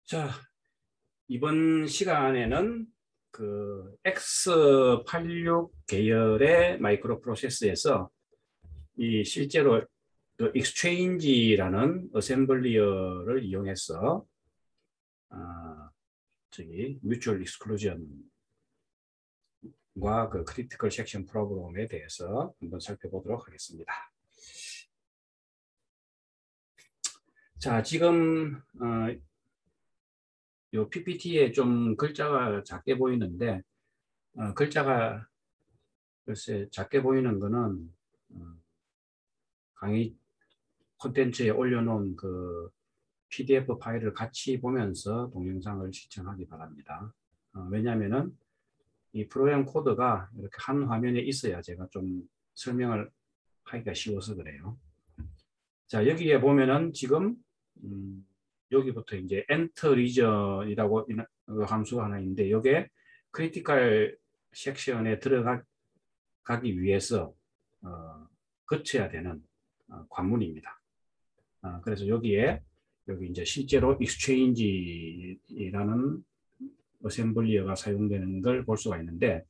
자, 이번 시간에는 그 X86 계열의 마이크로 프로세서에서 이 실제로 그 익스체인지라는 어셈블리어를 이용해서 뮤추얼 익스클루전과 그 크리티컬 섹션 프로그램에 대해서 한번 살펴보도록 하겠습니다. 자, 지금 요 PPT에 좀 글자가 작게 보이는데 글자가 글쎄 작게 보이는 거는 강의 콘텐츠에 올려놓은 그 PDF 파일을 같이 보면서 동영상을 시청하기 바랍니다. 왜냐하면은 이 프로그램 코드가 이렇게 한 화면에 있어야 제가 좀 설명을 하기가 쉬워서 그래요. 자, 여기에 보면은 지금 여기부터 이제 enter region이라고 함수가 하나 있는데 이게 크리티컬 섹션에 들어가기 위해서 거쳐야 되는 관문입니다. 그래서 여기 이제 실제로 exchange이라는 어셈블리어가 사용되는 걸 볼 수가 있는데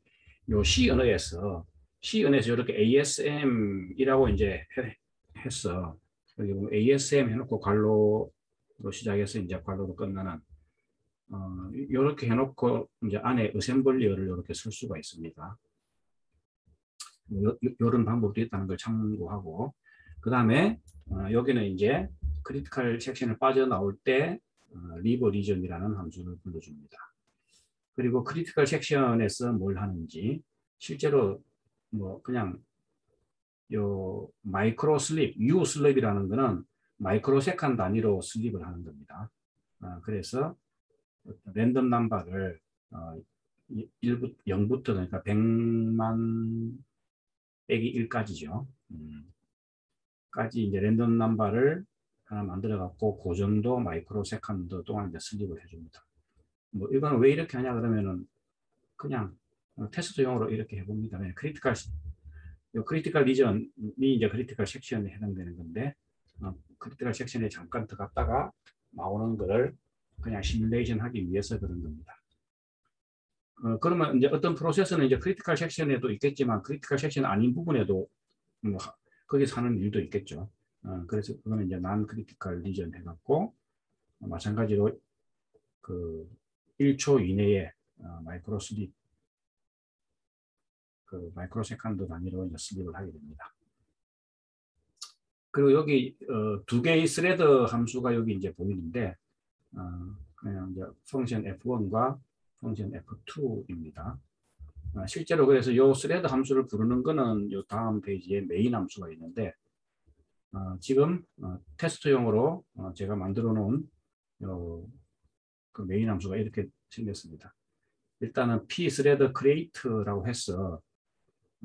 요 C 언어에서 이렇게 ASM이라고 이제 했어. 여기 보면 ASM 해놓고 괄호로 시작해서 이제 괄호로 끝나는 이렇게 해놓고 이제 안에 어셈블리어를 이렇게 쓸 수가 있습니다. 이런 방법도 있다는 걸 참고하고 그 다음에 여기는 이제 크리티컬 섹션을 빠져나올 때 리브 리전이라는 함수를 불러줍니다. 그리고 크리티컬 섹션에서 뭘 하는지 실제로 뭐 그냥 요 마이크로 슬립, U 슬립이라는 거는 마이크로 세컨 단위로 슬립을 하는 겁니다. 그래서 랜덤 넘버를 0부터 그러니까 100만 빼기 1까지죠. 까지 이제 랜덤 넘버를 하나 만들어 갖고 그 정도 마이크로 세컨드 동안 이제 슬립을 해줍니다. 뭐 이건 왜 이렇게 하냐 그러면은 그냥 테스트용으로 이렇게 해봅니다. 크리티컬 리전이 이제 크리티컬 섹션에 해당되는 건데 크리티컬 섹션에 잠깐 들어갔다가 나오는 거를 그냥 시뮬레이션 하기 위해서 그런 겁니다. 그러면 이제 어떤 프로세스는 이제 크리티컬 섹션에도 있겠지만 크리티컬 섹션 아닌 부분에도 뭐 거기서 하는 일도 있겠죠. 그래서 그거는 이제 난 크리티컬 리전 해갖고 마찬가지로 그 1초 이내에 마이크로 슬립 그 마이크로 세컨드 단위로 이제 슬립을 하게 됩니다. 그리고 여기 두 개의 스레드 함수가 여기 이제 보이는데 그냥 이제 펑션 F1과 펑션 F2입니다. 실제로 그래서 이 스레드 함수를 부르는 거는 이 다음 페이지에 메인 함수가 있는데 지금 테스트용으로 제가 만들어 놓은 그 메인 함수가 이렇게 생겼습니다. 일단은 pthread create라고 해서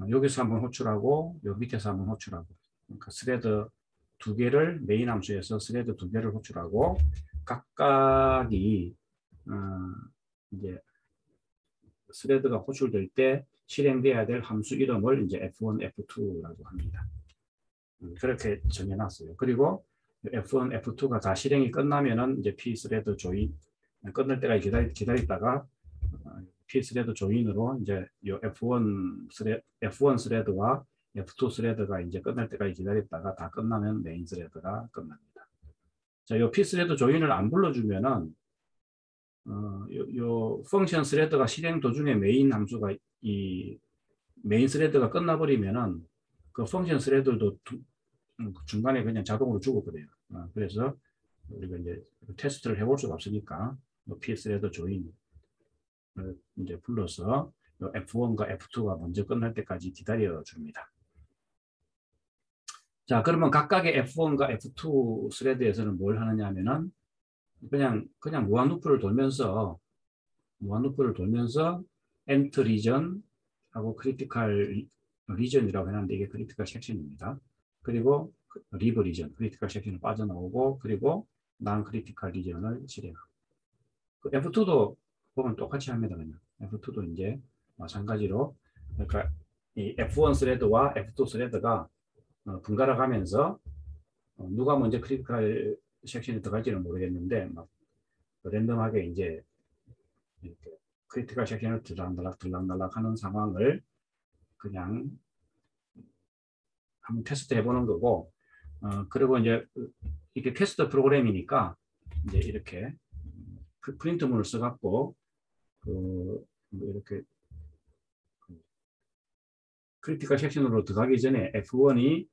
여기서 한번 호출하고 여기 밑에서 한번 호출하고 그러니까 스레드 두 개를 메인 함수에서 스레드 두 개를 호출하고 각각이 이제 스레드가 호출될 때 실행돼야 될 함수 이름을 이제 F1, F2라고 합니다. 그렇게 정해놨어요. 그리고 F1, F2가 다 실행이 끝나면은 이제 pthread join 끝날 때까지 기다리다가 pthread join으로 이제 이 F1 스레드와 F2 스레드가 이제 끝날 때까지 기다렸다가 다 끝나면 메인 스레드가 끝납니다. 자, 이 pthread join을 안 불러주면은 요 펑션 스레드가 실행 도중에 메인 함수가 이 메인 스레드가 끝나버리면은 그 펑션 스레드도 중간에 그냥 자동으로 죽어버려요. 그래서 우리가 이제 테스트를 해볼 수가 없으니까 pthread join을 이제 불러서 F1과 F2가 먼저 끝날 때까지 기다려 줍니다. 자, 그러면 각각의 F1과 F2 스레드에서는 뭘 하느냐 하면은 그냥 무한 루프를 돌면서 엔트 리전 하고 크리티컬 리전이라고 해놨는데 이게 크리티컬 섹션입니다. 그리고 리브 리전, 크리티컬 섹션을 빠져나오고 그리고 난 크리티컬 리전을 실행하고 그 F2도 보면 똑같이 합니다. 그냥 F2도 이제 마찬가지로 그러니까 이 F1 스레드와 F2 스레드가 번갈아 가면서 누가 먼저 크리티컬 섹션에 들어갈지는 모르겠는데 막 랜덤하게 이제 이렇게 크리티컬 섹션을 들락날락 하는 상황을 그냥 한번 테스트 해보는 거고, 그리고 이제 이게 테스트 프로그램이니까 이제 이렇게 프린트문을 써갖고 뭐 이렇게 크리티컬 섹션으로 들어가기 전에 F1이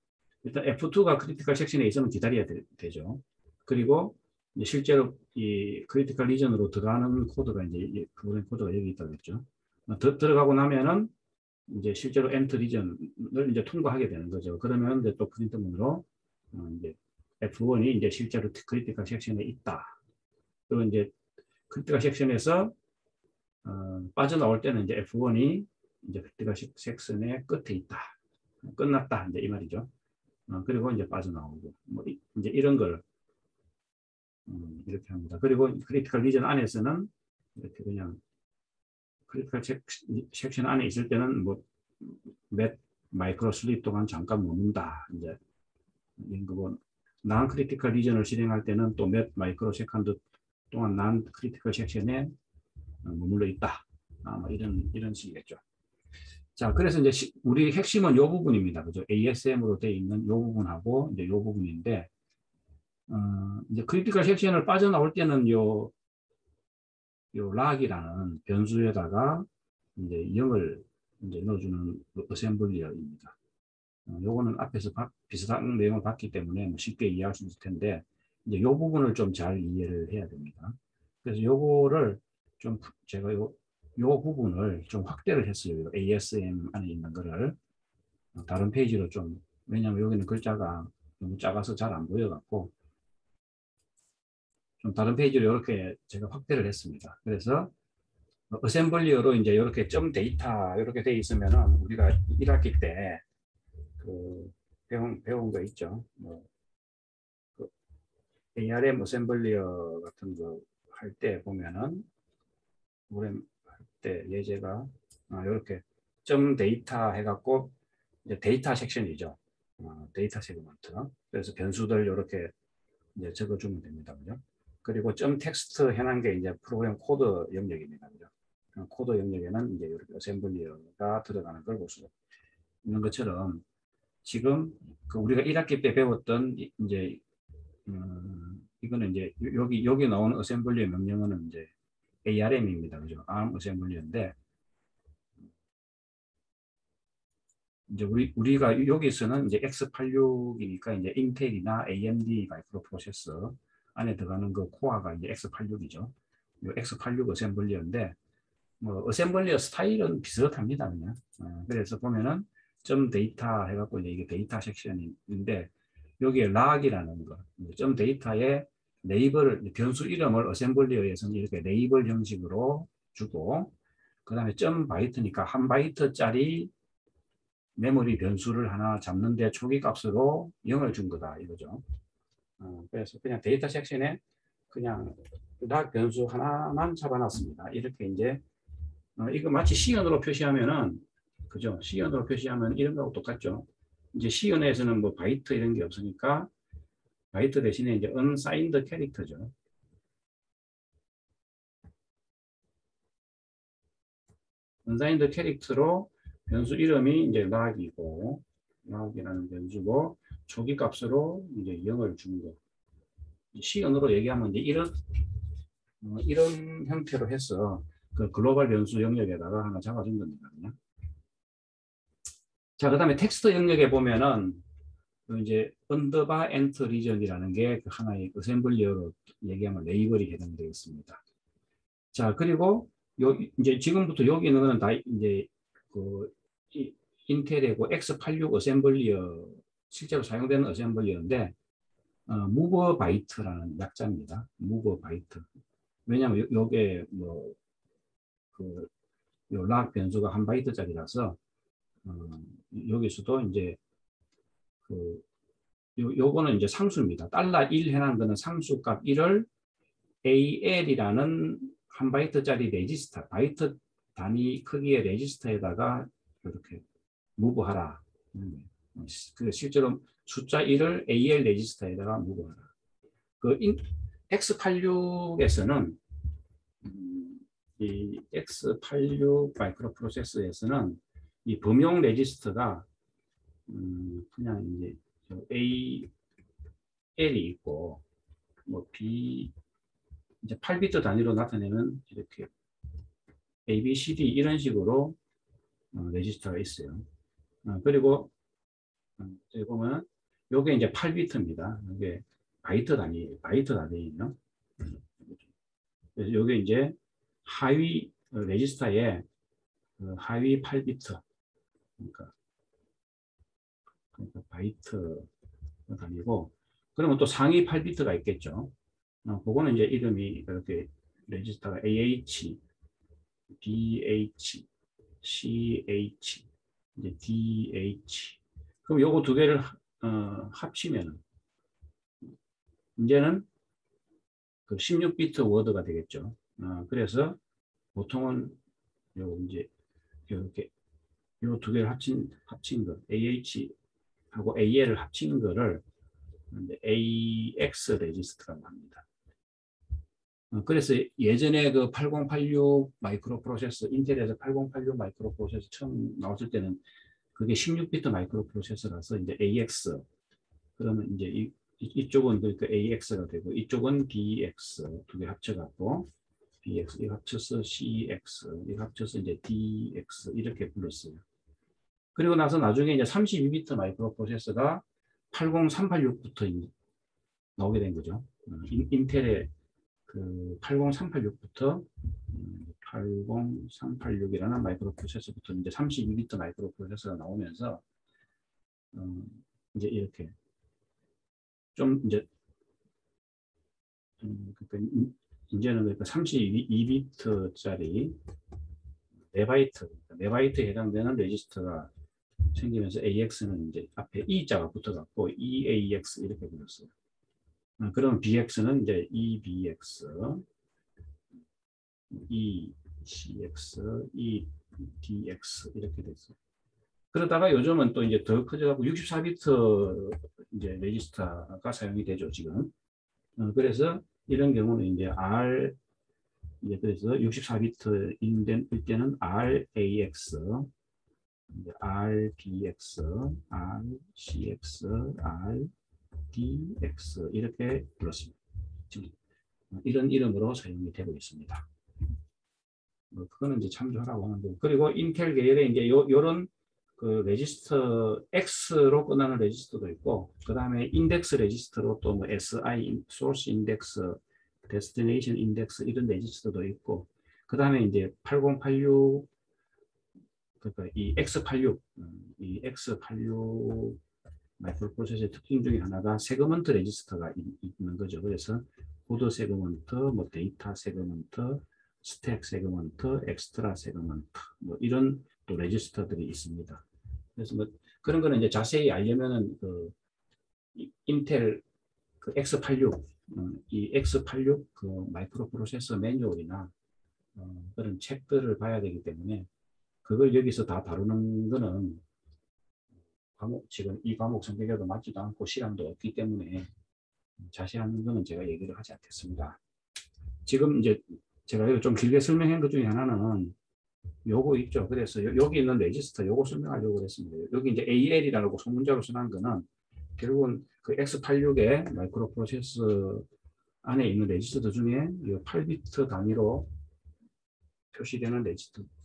일단 F2가 크리티컬 섹션에 있으면 기다려야 되죠. 그리고 이제 실제로 이 크리티컬 리전으로 들어가는 코드가 이제 프로그램 코드가 여기 있다고 했죠. 들어가고 나면은 이제 실제로 엔터 리전을 이제 통과하게 되는 거죠. 그러면 이제 또 프린트문으로 이제 F1이 이제 실제로 크리티컬 섹션에 있다. 그리고 이제 크리티컬 섹션에서 빠져나올 때는 이제 F1이 이제 크리티컬 섹션의 끝에 있다. 끝났다. 이제 이 말이죠. 그리고 이제 빠져나오고 뭐 이제 이런 걸 이렇게 합니다. 그리고 크리티컬 리전 안에서는 이렇게 그냥 크리티컬 섹션 안에 있을 때는 뭐 몇 마이크로 슬립 동안 잠깐 머문다. 이제 이런 거고, 난 크리티컬 리전을 실행할 때는 또 몇 마이크로 세컨드 동안 난 크리티컬 섹션에 머물러 있다. 뭐 이런 식이겠죠. 자, 그래서 이제 우리 핵심은 이 부분입니다. 그죠? ASM으로 되어 있는 이 부분하고 이제 이 부분인데, 이제 크리티컬 섹션을 빠져나올 때는 요 락이라는 변수에다가 이제 0을 이제 넣어주는 어셈블리어입니다. 요거는 앞에서 비슷한 내용을 봤기 때문에 뭐 쉽게 이해할 수 있을 텐데, 이제 이 부분을 좀 잘 이해를 해야 됩니다. 그래서 요거를 좀 제가 요 부분을 좀 확대를 했어요. ASM 안에 있는 거를 다른 페이지로 좀, 왜냐하면 여기는 글자가 너무 작아서 잘 안 보여갖고 좀 다른 페이지로 이렇게 제가 확대를 했습니다. 그래서 어셈블리어로 이제 이렇게 점 데이터 이렇게 돼 있으면은 우리가 1학기 때 그 배운 거 있죠. 뭐 그 ARM 어셈블리어 같은 거 할 때 보면은 프로그램 할 때 예제가 이렇게 점 데이터 해갖고 이제 데이터 섹션이죠. 데이터 세그먼트. 그래서 변수들 이렇게 이제 적어주면 됩니다. 그죠? 그리고 점 텍스트 해놓은 게 이제 프로그램 코드 영역입니다. 그죠? 코드 영역에는 이제 이렇게 어셈블리어가 들어가는 걸 볼 수 있는 것처럼 지금 그 우리가 1학기 때 배웠던 이제 이거는 이제 여기 나오는 어셈블리어 명령어는 이제 ARM입니다. 그죠? ARM 어셈블리어인데 이제 우리가 여기서는 이제 x86이니까 이제 인텔이나 AMD 마이크로 프로세서 안에 들어가는 그 코어가 이제 x86이죠. 이 x86 어셈블리어인데 뭐 어셈블리어 스타일은 비슷합니다. 그냥. 그래서 보면은 점 데이터 해갖고 이제 이게 데이터 섹션인데 여기에 락이라는 거, 점 데이터에 레이블을 변수 이름을 어셈블리어에서는 이렇게 레이블 형식으로 주고 그 다음에 점 바이트니까 한 바이트짜리 메모리 변수를 하나 잡는데 초기 값으로 0을 준 거다 이거죠. 그래서 그냥 데이터 섹션에 그냥 락 변수 하나만 잡아놨습니다. 이렇게 이제 이거 마치 시연으로 표시하면은 그죠? 시연으로 표시하면 이런 거하고 똑같죠. 이제 시연에서는 뭐 바이트 이런 게 없으니까 바이트 대신에 이제 unsigned 캐릭터죠. unsigned 캐릭터로 변수 이름이 이제 락이고 락이라는 변수고 초기 값으로 이제 0을 준 거. 시연으로 얘기하면 이제 이런 형태로 해서 그 글로벌 변수 영역에다가 하나 잡아준 겁니다. 그냥. 자, 그 다음에 텍스트 영역에 보면은 이제 언더바 엔터 리전이라는 게 하나의 어셈블리어로 얘기하면 레이블이 해당되어 있습니다. 자, 그리고 이제 지금부터 여기 있는 거는 다 이제 그 인텔의 그 X86 어셈블리어 실제로 사용되는 어셈블리어인데 무버 바이트라는 약자입니다. 무버 바이트. 왜냐하면 요게 뭐 그 락 변수가 한 바이트짜리라서 여기서도 이제 그 요거는 이제 상수입니다. $1 해놓은 거는 상수값 1을 AL이라는 한 바이트짜리 레지스터, 바이트 단위 크기의 레지스터에다가 이렇게 무브하라. 그 실제로 숫자 1을 AL 레지스터에다가 무브하라. X86에서는 이 X86 마이크로 프로세서에서는 이 범용 레지스터가 그냥 이제 L이 있고 뭐 B 이제 8비트 단위로 나타내는 이렇게 A, B, C, D 이런 식으로 레지스터가 있어요. 그리고 여기 보면 요게 이제 8비트입니다. 이게 바이트 단위예요. 그래서 요게 이제 하위 레지스터의 하위 8비트 그러니까 바이트 단위고 그러면 또 상위 8비트가 있겠죠. 그거는 이제 이름이 이렇게 레지스터가 AH, BH, CH, 이제 DH. 그럼 요거 두 개를 합치면 이제는 그 16비트 워드가 되겠죠. 그래서 보통은 요 이제 이렇게 요 두 개를 합친 거 AH하고 AL을 합친 거를 AX 레지스터라고 합니다. 그래서 예전에 그 8086 마이크로 프로세서 인텔에서 8086 마이크로 프로세서 처음 나왔을 때는 그게 16비트 마이크로 프로세서라서 이제 AX 그러면 이제 이쪽은 그러니까 AX가 되고 이쪽은 BX 두 개 합쳐갖고 BX 이거 합쳐서 CX 이거 합쳐서 이제 DX 이렇게 불렀어요. 그리고 나서 나중에 이제 32비트 마이크로 프로세서가 80386부터 나오게 된 거죠. 인텔의 그 80386부터 80386이라는 마이크로 프로세서부터 이제 32비트 마이크로 프로세서가 나오면서 이제 이렇게 좀 이제 그러니까 이제는 그러니까 32비트짜리 메바이트에 해당되는 레지스터가 생기면서 AX는 이제 앞에 E자가 붙어갖고 EAX 이렇게 불렀어요. 그럼 BX는 이제 EBX, ECX, EDX 이렇게 됐어요. 그러다가 요즘은 또 이제 더 커져가고 64비트 이제 레지스터가 사용이 되죠, 지금. 그래서 이런 경우는 이제 R, 이제 그래서 64비트일 때는 RAX, RBX, RCX, RDX 이렇게 불렀습니다. 지금 이런 이름으로 사용이 되고 있습니다. 그거는 이제 참조하라고 하는 거고. 그리고 인텔 계열의 이제 요런 그 레지스터 X로 끝나는 레지스터도 있고, 그 다음에 인덱스 레지스터로 또 뭐 SI, 소스 인덱스, 데스티네이션 인덱스 이런 레지스터도 있고, 그 다음에 이제 8086, 그러니까 이 X86, 이 X86 마이크로 프로세서의 특징 중에 하나가 세그먼트 레지스터가 있는 거죠. 그래서 코드 세그먼트, 뭐 데이터 세그먼트, 스택 세그먼트, 엑스트라 세그먼트, 뭐 이런 또 레지스터들이 있습니다. 그래서 뭐 그런 거는 이제 자세히 알려면은 그 인텔 그 X86, 이 X86 그 마이크로 프로세서 매뉴얼이나 그런 책들을 봐야 되기 때문에 그걸 여기서 다 다루는 거는 지금 이 과목 성격에도 맞지도 않고 시간도 없기 때문에 자세한 거는 제가 얘기를 하지 않겠습니다. 지금 이제 제가 좀 길게 설명한 것 중에 하나는 요거 있죠. 그래서 여기 있는 레지스터 요거 설명하려고 했습니다. 여기 이제 AL이라고 소문자로 써놓은 거는 결국은 그 X86의 마이크로 프로세서 안에 있는 레지스터 중에 8비트 단위로 표시되는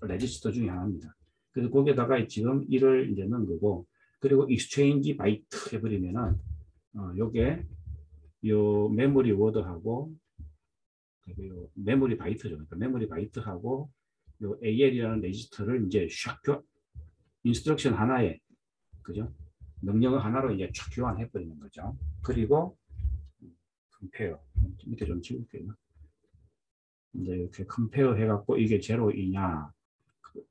레지스터 중에 하나입니다. 그래서 거기에다가 지금 1을 이제 넣은 거고, 그리고 익스체인지 바이트 해버리면은 요게 요 메모리 워드하고 요 메모리 바이트죠. 그러니까 메모리 바이트하고 요 AL이라는 레지스터를 이제 샥 인스트럭션 하나에 그죠? 명령어 하나로 이제 촥 교환해 버리는 거죠. 그리고 컴페어 밑에 좀 찍을게요. 이제 이렇게 컴페어 해갖고 이게 제로이냐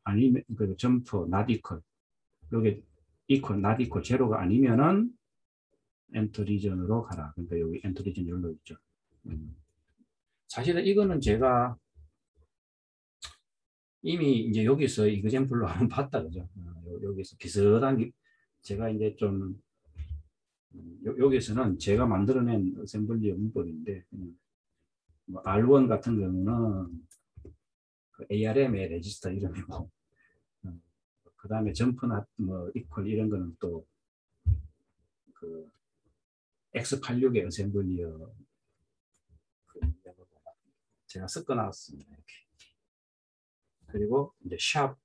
아니면 그 점프 not equal 여기 equal not equal 제로가 아니면은 엔터 리전으로 가라. 그러니까 여기 엔터 리전 열로 있죠. 사실은 이거는 제가 이미 이제 여기서 이그젠플로 한번 봤다 그죠? 여기서 비슷한 제가 이제 좀 여기서는 제가 만들어낸 어셈블리 문법인데 뭐 R1 같은 경우는 그 ARM의 레지스터 이름이고, 그 다음에 점프나 뭐 이퀄 이런 거는 또 그 X86의 어셈블리어 그 제가 섞어놨습니다. 이렇게. 그리고 이제 샵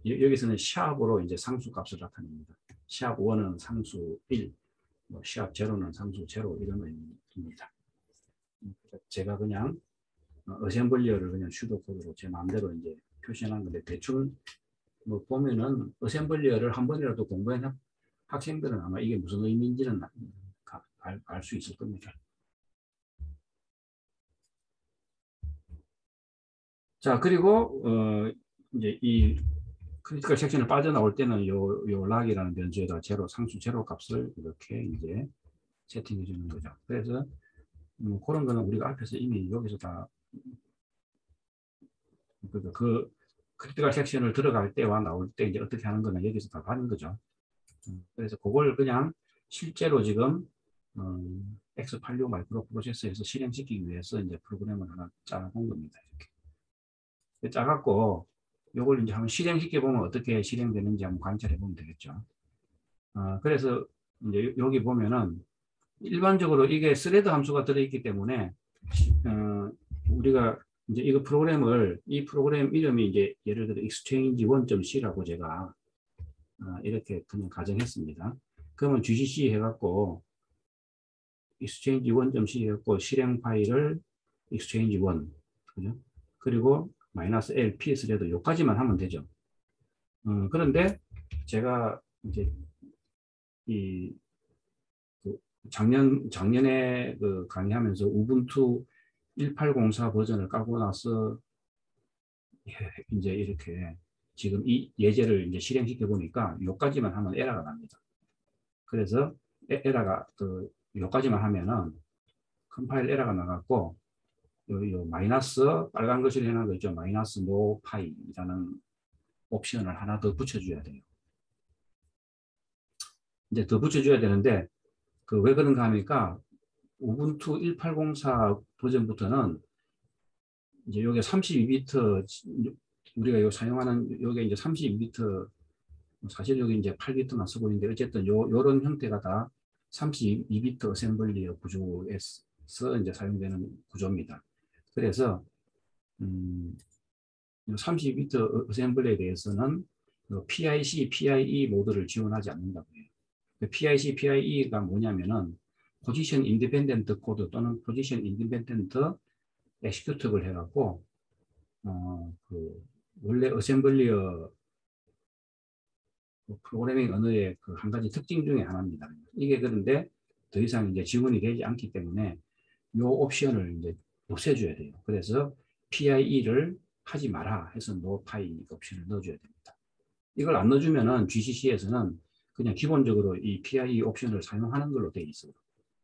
여기서는 샵으로 이제 상수 값을 나타냅니다. 샵 1은 상수 1, 뭐 샵 0는 상수 0 이런 의미입니다. 제가 그냥 어셈블리어를 그냥 슈도 코드로 제 마음대로 이제 표시한 건데 대충 뭐 보면은 어셈블리어를 한 번이라도 공부한 학생들은 아마 이게 무슨 의미인지는 알 수 있을 겁니다. 자, 그리고 이제 이 크리티컬 섹션을 빠져나올 때는 요 락이라는 변수에다 상수 제로 값을 이렇게 이제 세팅해 주는 거죠. 그래서 그런 거는 우리가 앞에서 이미 여기서 다 그 크리티컬 섹션을 들어갈 때와 나올 때 이제 어떻게 하는 거는 여기서 다 하는 거죠. 그래서 그걸 그냥 실제로 지금 X86 마이크로 프로세서에서 실행시키기 위해서 이제 프로그램을 하나 짜본 겁니다. 이렇게 짜갖고 요걸 이제 한번 실행시켜 보면 어떻게 실행되는지 한번 관찰해 보면 되겠죠. 그래서 이제 여기 보면은 일반적으로 이게 스레드 함수가 들어있기 때문에 우리가 이제 이 프로그램 이름이 이제 예를 들어 exchange1.c라고 제가 이렇게 그냥 가정했습니다. 그러면 gcc 해갖고 exchange1.c 해갖고 실행 파일을 exchange1 그죠? 그리고 -l ps라도 여기까지만 하면 되죠. 그런데 제가 이제 그 작년에 그 강의하면서 우분투 1804 버전을 깔고 나서 이제 이렇게 지금 이 예제를 이제 실행시켜 보니까 요까지만 하면 에러가 납니다. 그래서 에러가 요까지만 하면은 컴파일 에러가 나갔고 요 마이너스 빨간 글씨로 해놓은 거 있죠. 마이너스 노 파이라는 옵션을 하나 더 붙여줘야 돼요. 이제 더 붙여줘야 되는데 그 왜 그런가 하니까 우분투 1804 버전부터는 이제 요게 32비트 우리가 요 사용하는 요게 이제 32비트 사실 여기 이제 8비트만 쓰고 있는데 어쨌든 요런 형태가 다 32비트 어셈블리어 구조에서 이제 사용되는 구조입니다. 그래서 32비트 어셈블리에 대해서는 PIC, PIE 모드를 지원하지 않는다고 해요. PIC, PIE가 뭐냐면은 포지션 인디펜던트 코드 또는 포지션 인디펜던트 엑시큐터블 해갖고 원래 어셈블리어 프로그래밍 언어의 그 한 가지 특징 중에 하나입니다. 이게 그런데 더 이상 이제 지원이 되지 않기 때문에 이 옵션을 이제 없애줘야 돼요. 그래서 PIE를 하지 마라 해서 no pi 옵션을 넣어줘야 됩니다. 이걸 안 넣어주면은 GCC에서는 그냥 기본적으로 이 PIE 옵션을 사용하는 걸로 되어 있어요.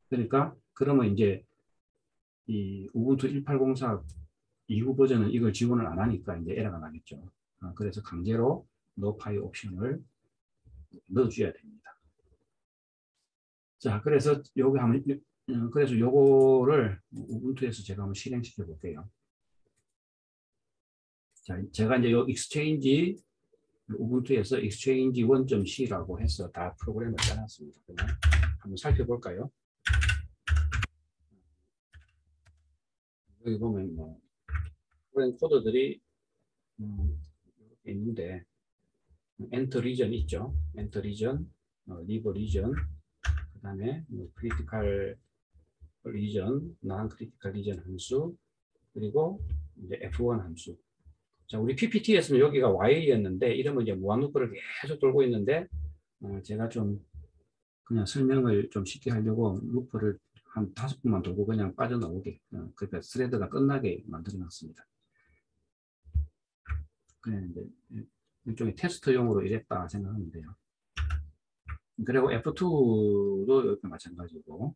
그러니까 그러면 이제 이 우분투 1804 이후 버전은 이걸 지원을 안 하니까 이제 에러가 나겠죠. 그래서 강제로 no pi 옵션을 넣어줘야 됩니다. 자, 그래서 그래서 요거를 우분투에서 제가 한번 실행시켜 볼게요. 자, 제가 이제 요 exchange 우분투에서 exchange 1.c라고 해서 다 프로그램을 짜놨습니다. 그냥 한번 살펴볼까요? 여기 보면 뭐 프로그램 코드들이 있는데 enter region 있죠. enter region, leave region, 그 다음에 critical region, non-critical region 함수, 그리고 이제 F1 함수. 자, 우리 PPT에서는 여기가 Y였는데 이러면 이제 무한루프를 계속 돌고 있는데 제가 좀 그냥 설명을 좀 쉽게 하려고 루프를 한 5번만 돌고 그냥 빠져나오게 그러니까 스레드가 끝나게 만들어 놨습니다. 그냥 이제 일종의 테스트용으로 이랬다 생각하면 돼요. 그리고 F2도 이렇게 마찬가지고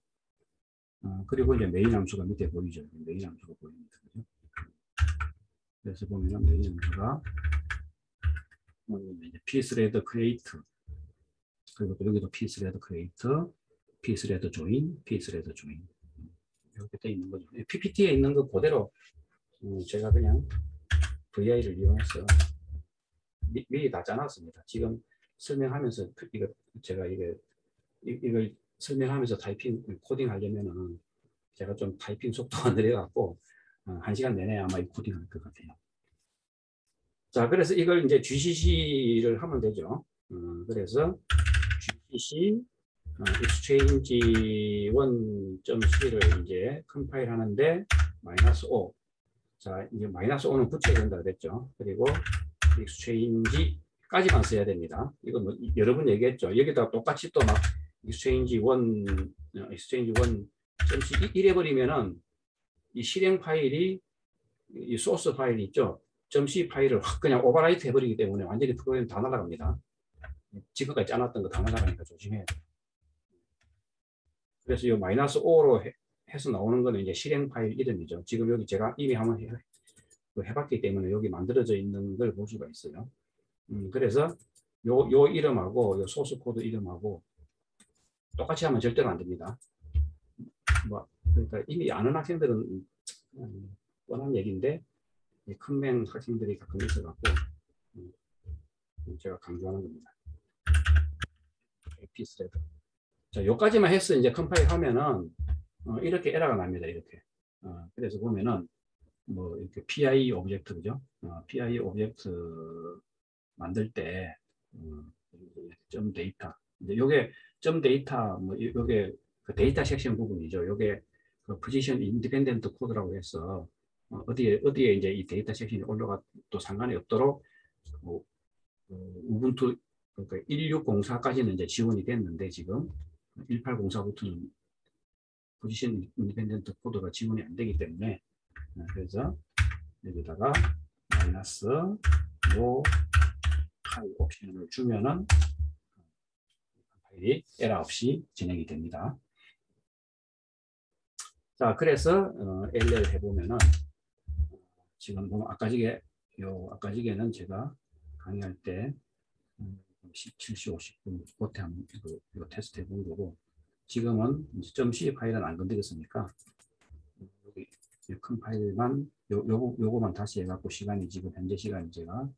그리고 이제 메인 함수가 밑에 보이죠. 메인 함수가 보입니다. 그죠? 그래서 보면은 메인 함수가 이제 pthread create 그리고 또 여기도 pthread create, pthread join, pthread join 이렇게 돼 있는 거죠. PPT에 있는 거 그대로 제가 그냥 VI를 이용해서 미리 다 짜놨습니다. 지금 설명하면서 이거 제가 이걸 설명하면서 타이핑 코딩 하려면은 제가 좀 타이핑 속도가 느려갖고 1시간 내내 아마 이 코딩할 것 같아요. 자, 그래서 이걸 이제 GCC를 하면 되죠. 그래서 GCC exchange 1.3를 이제 컴파일 하는데 -5. 자, 이제 -5는 붙여야 된다 그랬죠. 그리고 exchange까지만 써야 됩니다. 이거 뭐 여러 번 얘기했죠. 여기다 똑같이 또 막 exchange 1.c 이래버리면은 이 실행 파일이 이 소스 파일이 있죠. .c 파일을 확 그냥 오버라이트 해버리기 때문에 완전히 프로그램 다 날아갑니다. 지금까지 짜놨던 거 다 날아가니까 조심해야 돼요. 그래서 이 -5로 해서 나오는 거는 이제 실행 파일 이름이죠. 지금 여기 제가 이미 한번 해봤기 때문에 여기 만들어져 있는 걸 볼 수가 있어요. 그래서 요 이름하고 요 소스 코드 이름하고 똑같이 하면 절대로 안 됩니다. 뭐 그러니까 이미 아는 학생들은 뻔한 얘기인데 큰맹 학생들이 가끔 있어갖고 제가 강조하는 겁니다. AP 스레드. 자, 요까지만 해서 이제 컴파일 하면은 이렇게 에러가 납니다. 이렇게. 그래서 보면은 뭐 이렇게 PI 오브젝트 그죠? PI 오브젝트 만들 때 점 데이터. 이제 요게 점 데이터 뭐 요게 그 데이터 섹션 부분이죠. 요게 그 포지션 인디펜던트 코드라고 해서 어디에 이제 이 데이터 섹션이 올라가도 상관이 없도록 우분투 그러니까 1604까지는 이제 지원이 됐는데 지금 1804부터는 포지션 인디펜던트 코드가 지원이 안 되기 때문에 그래서 여기다가 -요 파일 옵션을 주면은 파일이 에러 없이 진행이 됩니다. 자, 그래서 LL 해보면은 지금 보면 아까지게는 제가 강의할 때 17시 50분 그때 한번 이거 테스트 해본 거고 지금은 .c 파일은 안 건드렸으니까 여기 큰 파일만 요거만 다시 해갖고 시간이 지금 현재 시간이 제가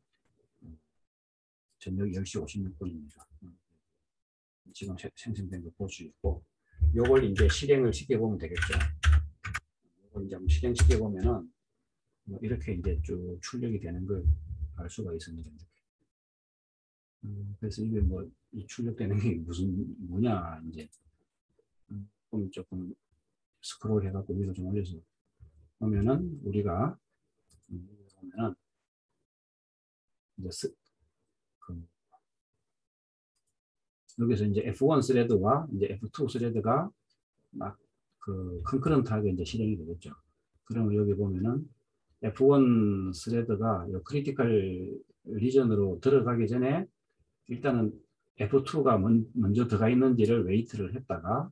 저녁 10시 56분입니다. 지금 생성된 거 볼 수 있고 요걸 이제 실행을 시켜보면 되겠죠. 요걸 이제 실행시켜보면은 뭐 이렇게 이제 쭉 출력이 되는 걸 알 수가 있습니다. 그래서 이게 뭐 이 출력되는 게 뭐냐 이제 조금 스크롤 해갖고 위로 좀 올려서 보면은 우리가 보면은 이제 여기서 이제 F1 스레드와 이제 F2 스레드가 막 그 컨커런트하게 이제 실행이 되겠죠. 그러면 여기 보면은 F1 스레드가 이 크리티컬 리전으로 들어가기 전에 일단은 F2가 먼저 들어가 있는지를 웨이트를 했다가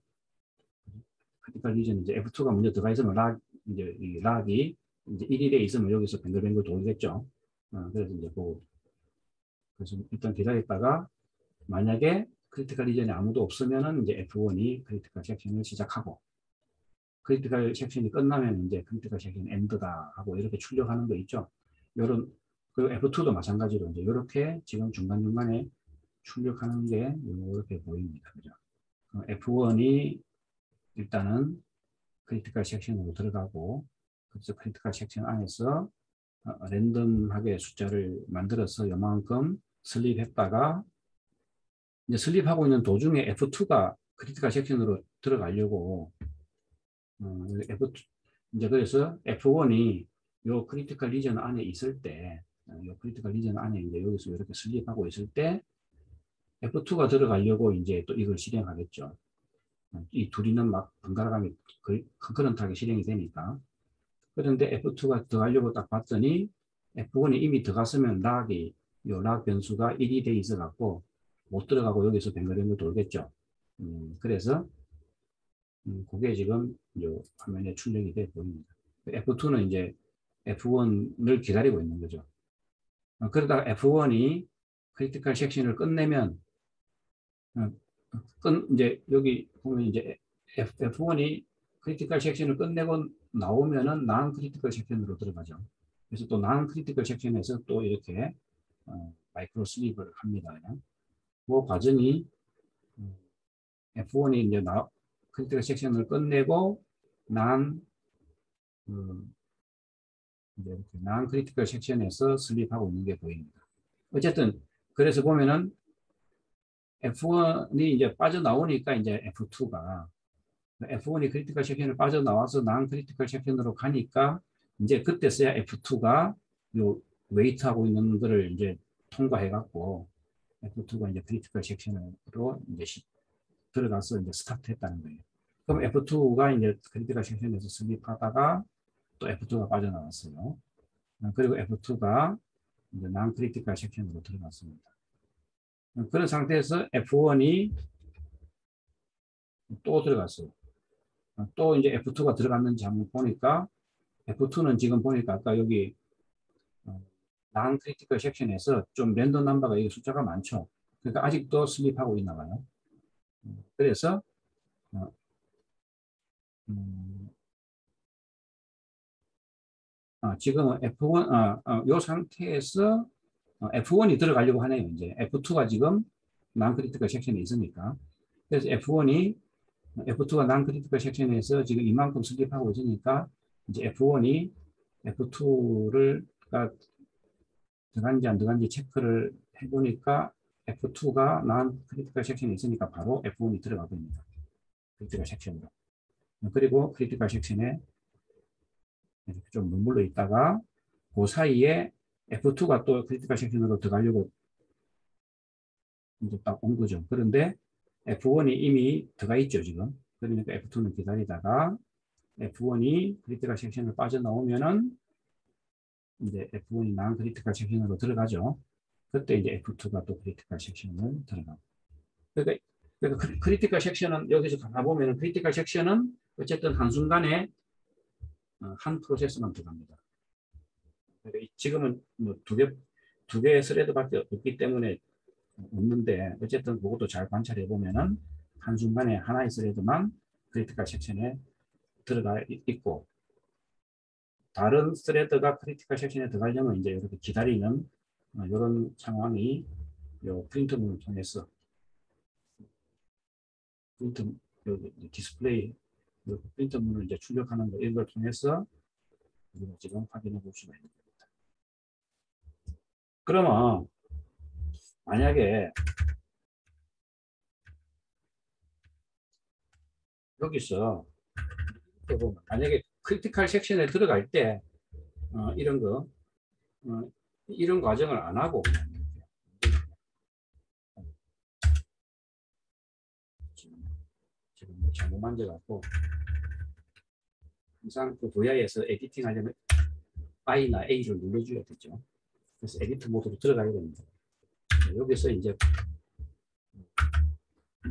크리티컬 리전 이제 F2가 먼저 들어가 있으면 이제 이 락이 이제 1일에 있으면 여기서 뱅글뱅글 돌겠죠. 그래서 이제 그래서 일단 기다렸다가 만약에 크리티컬 리전이 아무도 없으면은 이제 F1이 크리티컬 섹션을 시작하고 크리티컬 섹션이 끝나면 이제 크리티컬 섹션 엔드다 하고 이렇게 출력하는 거 있죠. 요런 그리고 F2도 마찬가지로 이제 이렇게 지금 중간중간에 출력하는 게 이렇게 보입니다. 그죠? F1이 일단은 크리티컬 섹션으로 들어가고 그래서 크리티컬 섹션 안에서 랜덤하게 숫자를 만들어서 요만큼 슬립했다가 이제 슬립하고 있는 도중에 F2가 크리티컬 섹션으로 들어가려고 이제 그래서 F1이 요 크리티컬 리전 안에 있을 때, 요 크리티컬 리전 안에 이제 여기서 이렇게 슬립하고 있을 때 F2가 들어가려고 이제 또 이걸 실행하겠죠. 이 둘이는 막 번갈아가며 컨커런트하게 실행이 되니까. 그런데 F2가 들어가려고 딱 봤더니 F1이 이미 들어갔으면 요 락 변수가 1이 돼 있어 갖고 못 들어가고 여기서 뱅글뱅글 돌겠죠. 그래서 그게 지금 요 화면에 출력이 돼 보입니다. F2는 이제 F1을 기다리고 있는 거죠. 그러다가 F1이 크리티컬 섹션을 끝내면 이제 여기 보면 이제 F1이 크리티컬 섹션을 끝내고 나오면은 난 크리티컬 섹션으로 들어가죠. 그래서 또 난 크리티컬 섹션에서 또 이렇게 마이크로 슬립을 합니다. 그냥. 그 과정이 F1이 이제 크리티컬 섹션을 끝내고 난 이제 이렇게 난 크리티컬 섹션에서 슬립하고 있는 게 보입니다. 어쨌든 그래서 보면은 F1이 이제 빠져나오니까 이제 F1이 크리티컬 섹션을 빠져나와서 난 크리티컬 섹션으로 가니까 이제 그때서야 F2가 요 웨이트하고 있는 거를 이제 통과해갖고 F2가 이제 크리티컬 섹션으로 이제 들어가서 이제 스타트했다는 거예요. 그럼 F2가 이제 크리티컬 섹션에서 슬립하다가 또 F2가 빠져나왔어요. 그리고 F2가 이제 난 크리티컬 섹션으로 들어갔습니다. 그런 상태에서 F1이 또 들어갔어요. 또 이제 F2가 들어갔는지 한번 보니까 F2는 지금 보니까 아까 여기 난 크리티컬 섹션에서 좀 랜덤 넘버가 여기 숫자가 많죠. 그러니까 아직도 슬립하고 있나 봐요. 그래서 지금은 F1 이 상태에서 F1이 들어가려고 하네요. 이제 F2가 지금 난 크리티컬 섹션에 있으니까. 그래서 F2가 난 크리티컬 섹션에서 지금 이만큼 슬립하고 있으니까 이제 F1이 F2를 들어간지 안 들어간지 체크를 해보니까 F2가 난 크리티컬 섹션에 있으니까 바로 F1이 들어가 버립니다. 크리티컬 섹션으로. 그리고 크리티컬 섹션에 이렇게 좀 머물러 있다가 그 사이에 F2가 또 크리티컬 섹션으로 들어가려고 이제 딱 온 거죠. 그런데 F1이 이미 들어가 있죠, 지금. 그러니까 F2는 기다리다가 F1이 크리티컬 섹션을 빠져나오면은 이제 F1이 난 크리티컬 섹션으로 들어가죠. 그때 이제 F2가 또 크리티컬 섹션을 들어가고. 그러니까 크리티컬 섹션은 여기서 가보면 크리티컬 섹션은 어쨌든 한순간에 한 프로세스만 들어갑니다. 그러니까 지금은 뭐 두 개의 스레드밖에 없기 때문에 없는데 어쨌든 그것도 잘 관찰해 보면은 한순간에 하나의 스레드만 크리티컬 섹션에 들어가 있고 다른 스레드가 크리티컬 섹션에 들어가려면 이제 이렇게 기다리는 이런 상황이 요 프린트문을 통해서 프린트 디스플레이 프린트문을 이제 출력하는 거 이런 걸 통해서 우리가 지금 확인해 볼 수가 있는 겁니다. 그러면 만약에 여기서 만약에 크리티컬 섹션에 들어갈 때 이런 거 이런 과정을 안 하고 지금 뭐 잘못 만져갖고 항상 그 VI에서 에디팅 하려면 I나 A를 눌러줘야 되죠. 그래서 에디트 모드로 들어가야 됩니다. 여기서 이제 이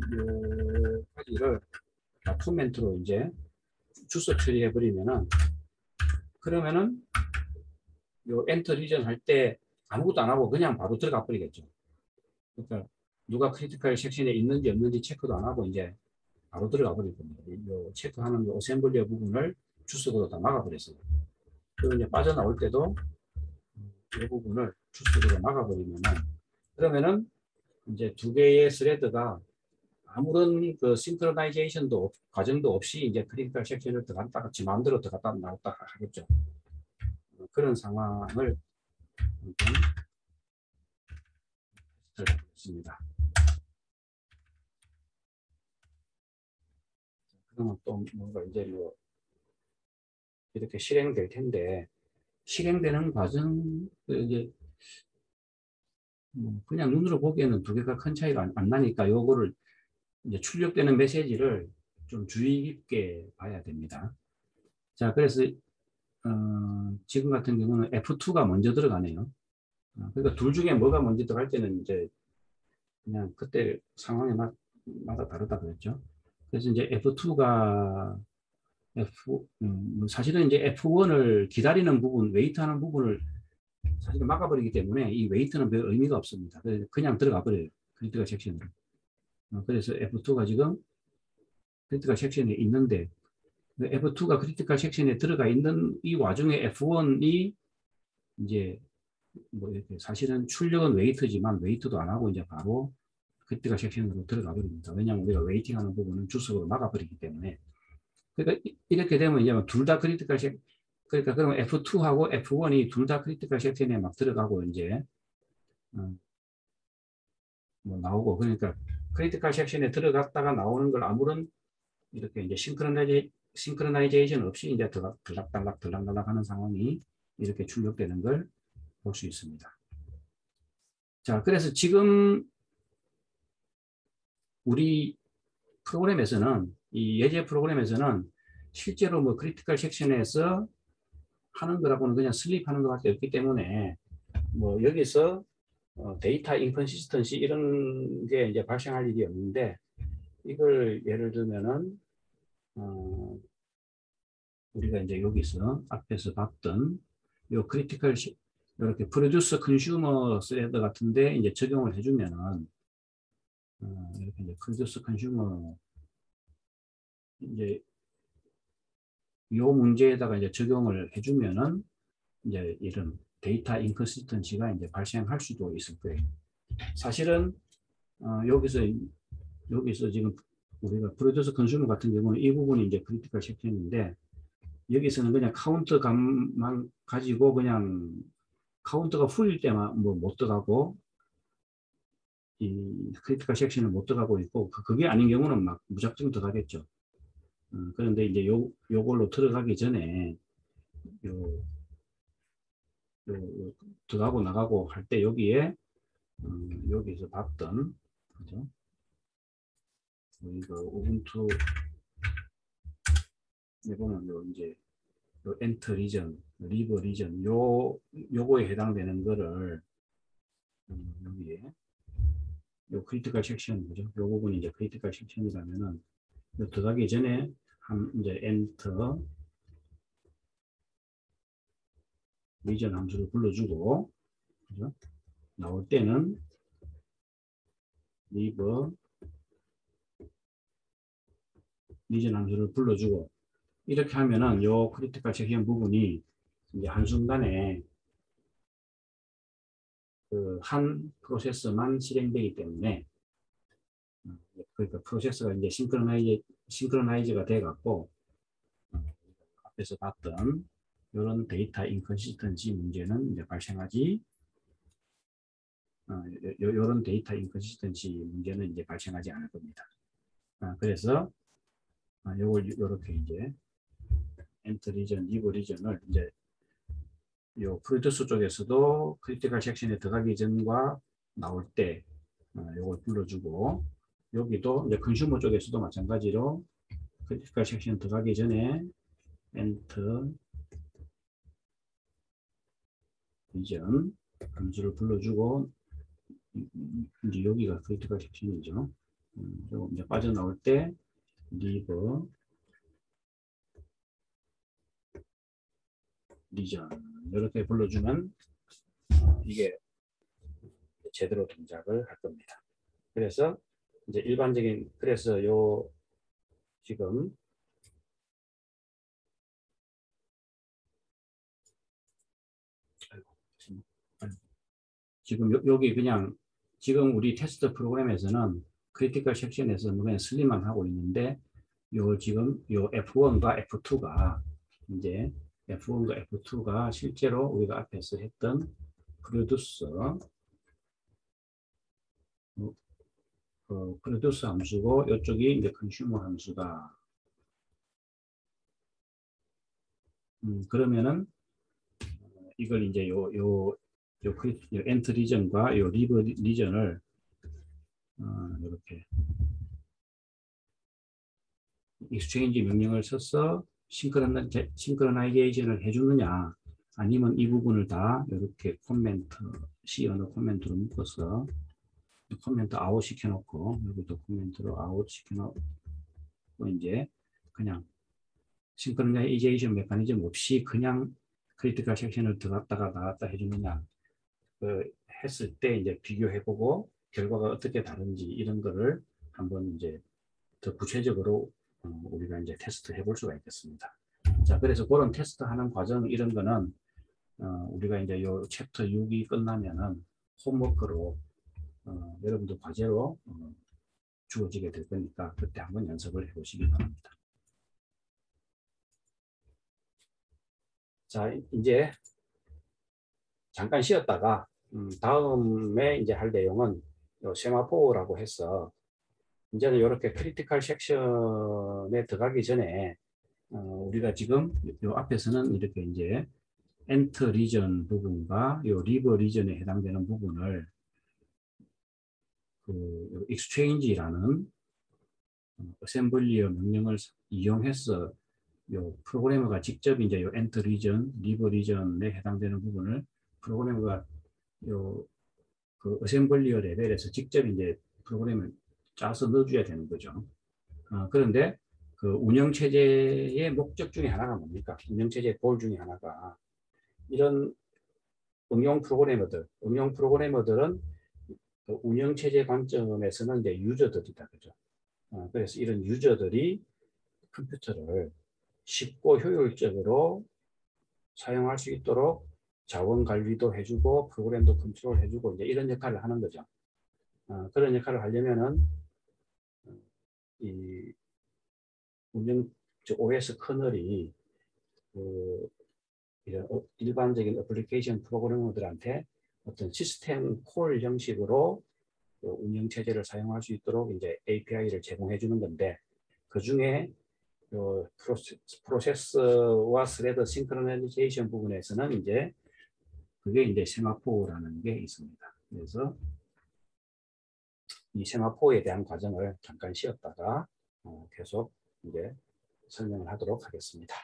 가지를 다큐멘트로 이제 주소 처리해 버리면은 그러면은 요 엔터 리전 할 때 아무것도 안 하고 그냥 바로 들어가 버리겠죠. 그러니까 누가 크리티컬 섹션에 있는지 없는지 체크도 안 하고 이제 바로 들어가 버릴 겁니다. 요 체크하는 요 어셈블리어 부분을 주석으로 다 막아버렸어요. 그리고 이제 빠져나올 때도 이 부분을 주석으로 막아버리면은 그러면은 이제 두 개의 스레드가 아무런 그 싱크로나이제이션도 과정도 없이 이제 크리티컬 섹션을 들어갔다가 지 마음대로 들어갔다 나왔다 하겠죠. 그런 상황을 들어보겠습니다. 그러면 또 뭔가 이제 뭐 이렇게 실행될 텐데 실행되는 과정 이제 그냥 눈으로 보기에는 두 개가 큰 차이가 안 나니까 요거를 이제 출력되는 메시지를 좀 주의 깊게 봐야 됩니다. 자, 그래서 지금 같은 경우는 F2가 먼저 들어가네요. 그러니까 둘 중에 뭐가 먼저 들어갈 때는 이제 그냥 그때 상황에 마다 다르다 그랬죠. 그래서 이제 F2가 사실은 이제 F1을 기다리는 부분, 웨이트하는 부분을 사실은 막아버리기 때문에 이 웨이트는 별 의미가 없습니다. 그냥 들어가 버려요. 크리티컬 섹션으로. 그래서 F2가 지금 크리티컬 섹션에 있는데 F2가 크리티컬 섹션에 들어가 있는 이 와중에 F1이 이제 뭐 이렇게 사실은 출력은 웨이트지만 웨이트도 안 하고 이제 바로 크리티컬 섹션으로 들어가 버립니다. 왜냐하면 우리가 웨이팅하는 부분은 주석으로 막아버리기 때문에. 그러니까 이렇게 되면 이제 둘 다 크리티컬 섹션, 그러니까 그러면 F2하고 F1이 둘 다 크리티컬 섹션에 막 들어가고 이제 뭐 나오고, 그러니까 크리티컬 섹션에 들어갔다가 나오는 걸 아무런 이렇게 이제 싱크로나이제이션 없이 이제 들락달락 하는 상황이 이렇게 출력되는 걸 볼 수 있습니다. 자, 그래서 지금 우리 프로그램에서는, 이 예제 프로그램에서는 실제로 뭐 크리티컬 섹션에서 하는 거라고는 그냥 슬립하는 것밖에 없기 때문에 뭐 여기서 데이터 인컨시스턴시 이런 게 이제 발생할 일이 없는데, 이걸 예를 들면은 우리가 이제 여기서 앞에서 봤던 요 크리티컬 이렇게 프로듀스 컨슈머 스레드 같은데 이제 적용을 해주면은 이렇게 이제 프로듀스 컨슈머 이제 요 문제에다가 이제 적용을 해주면은 이제 이런 데이터 인컨시스턴시가 이제 발생할 수도 있을 거예요. 사실은 여기서 지금 우리가 프로듀스 컨슈머 같은 경우는 이 부분이 이제 크리티컬 섹션인데, 여기서는 그냥 카운트 값만 가지고 그냥 카운트가 풀릴 때만 뭐 못 들어가고 이 크리티컬 섹션을 못 들어가고 있고, 그게 아닌 경우는 막 무작정 들어가겠죠. 그런데 이제 요걸로 들어가기 전에 요, 요 들어가고 나가고 할 때 여기에 여기서 봤던, 그죠? 우리가 우분투 보면 요 이제 요 엔터 리전, 리버 리전 요거에 해당되는 거를 여기에 요 크리티컬 섹션, 그죠? 요 부분이 이제 크리티컬 섹션이라면은 요 들어가기 전에 이제 엔터 리전 함수를 불러주고, 그죠? 나올 때는 리버 리전 함수를 불러주고, 이렇게 하면은 요 크리티컬 섹션 부분이 이제 한순간에 그 한 프로세스만 실행되기 때문에, 그러니까 프로세스가 이제 싱크로나이즈가 돼 갖고 앞에서 봤던 이런 데이터 인컨시스턴시 문제는 이제 발생하지, 이런 데이터 인컨시스턴시 문제는 이제 발생하지 않을 겁니다. 그래서 요걸 이렇게 이제 엔터 리전, 리버 리전을 이제 요 프로듀스 쪽에서도 크리티컬 섹션에 들어가기 전과 나올 때 요걸 불러주고, 여기도 이제 컨슈머 쪽에서도 마찬가지로 크리티컬 섹션 들어가기 전에 엔터 리전 함수를 불러주고, 이제 여기가 크리티컬 섹션이죠. 조금 이제 빠져나올 때 리버 리전 이렇게 불러주면 이게 제대로 동작을 할 겁니다. 그래서 이제 일반적인, 그래서 요 지금 여기 그냥 지금 우리 테스트 프로그램에서는 크리티컬 섹션에서 그냥 슬립만 하고 있는데, 요 지금 요 F1과 F2가 이제 F1과 F2가 실제로 우리가 앞에서 했던 프로듀스 프로듀스 함수고, 이쪽이 이제 컨슈머 함수다. 그러면은 이걸 이제 요 엔트 리전과 요 리버 리전을 이렇게 익스체인지 명령을 써서 싱크로나이제이션을 해주느냐, 아니면 이 부분을 다 이렇게 코멘트 C 언어 코멘트로 묶어서 코멘트 아웃 시켜놓고, 여기도 코멘트로 아웃 시켜놓고 이제 그냥 싱크로나이제이션 메커니즘 없이 그냥 크리티컬 섹션을 들어갔다가 나갔다 해주느냐, 했을 때 이제 비교해보고 결과가 어떻게 다른지 이런 거를 한번 이제 더 구체적으로 우리가 이제 테스트 해볼 수가 있겠습니다. 자, 그래서 그런 테스트 하는 과정 이런 거는 우리가 이제 요 챕터 6이 끝나면은 홈워크로 여러분들 과제로 주어지게 될 거니까 그때 한번 연습을 해보시기 바랍니다. 자, 이제 잠깐 쉬었다가 다음에 이제 할 내용은 요 세마포라고 해서 이제는 이렇게 크리티컬 섹션에 들어가기 전에 우리가 지금 요 앞에서는 이렇게 이제 엔터 리전 부분과 요 리버 리전에 해당되는 부분을 그 exchange라는 어셈블리어 명령을 이용해서 요 프로그래머가 직접 이제 요 엔터 리전, 리버 리전에 해당되는 부분을 프로그래머가 요 그 어셈블리어 레벨에서 직접 이제 프로그램을 짜서 넣어줘야 되는 거죠. 그런데 그 운영체제의 목적 중에 하나가 뭡니까? 운영체제의 골 중에 하나가 이런 응용 프로그래머들은 그 운영체제 관점에서는 이제 유저들이다. 그죠? 그래서 이런 유저들이 컴퓨터를 쉽고 효율적으로 사용할 수 있도록 자원 관리도 해주고 프로그램도 컨트롤 해주고 이제 이런 역할을 하는 거죠. 그런 역할을 하려면은 이 운영 OS 커널이 그 이런 일반적인 어플리케이션 프로그래머들한테 어떤 시스템 콜 형식으로 운영 체제를 사용할 수 있도록 이제 API를 제공해 주는 건데 그 중에 프로세스와 스레드 싱크로나이제이션 부분에서는 이제 그게 이제 세마포라는 게 있습니다. 그래서 이 세마포에 대한 과정을 잠깐 쉬었다가 계속 이제 설명을 하도록 하겠습니다.